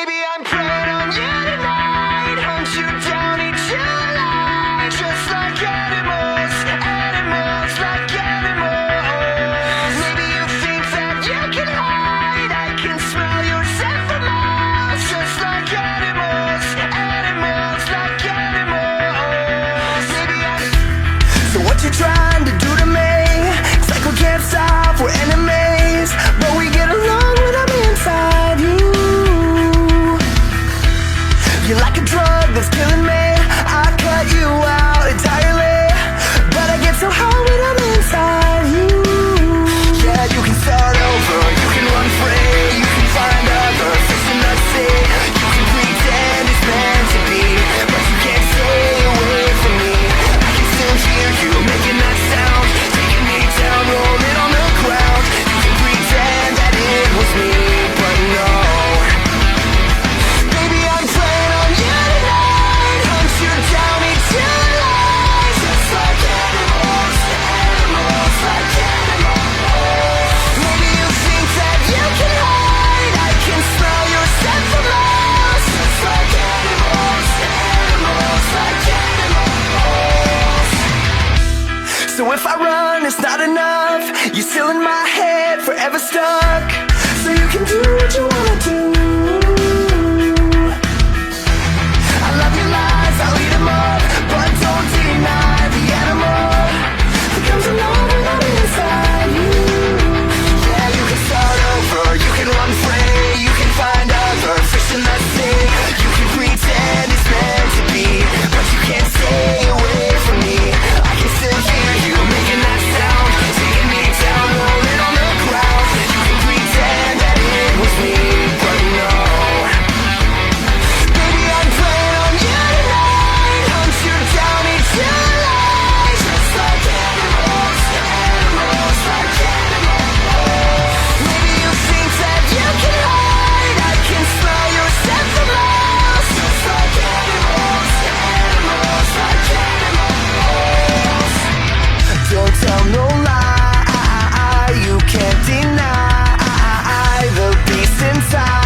Baby, I'm preying on you tonight. Hunt you down, eat you alive. Just like animals, animals, like animals. Maybe you think that you can hide. I can smell your scent for miles. Just like animals, animals, like animals. Baby, so what you trying to do to me? It's like we can't stop, we're enemies, but we get along when I'm inside you. You're like a drug that's killing me. I cut you out entirely, but I get so high when I'm inside you. Yeah, you can start over, you can run free, you can find other fish in the sea. You can pretend it's meant to be, but you can't stay away from me. I can still hear you making that sound, taking me down, rolling on the ground. You can pretend that it was me, but no. Baby, I'm preying on you tonight. Hunt you down, eat you alive. Just like animals, animals, like animals. Maybe you think that you can hide. I can smell your scent for miles. Just like animals, animals, like animals. So if I run, it's not enough. You're still in my head, forever stuck. So you can do what you wanna do. I love your lies, I'll eat them up, but don't deny the animal that comes along when I'm inside you. Yeah, you can start over, you can run free, you can find other fish in the sea. You can pretend it's meant to be, but you can't stay away from me. I can still hear you making that sound, taking me down, rolling on the ground. You can pretend that it was me, but no. Baby, I'm preying on you tonight. Hunt you down, eat you alive. Just like animals, animals, like animals. Maybe you think that you can hide. I can smell your scent for miles. Just like animals, animals, like animals. Don't tell no lie, you can't deny the beast inside.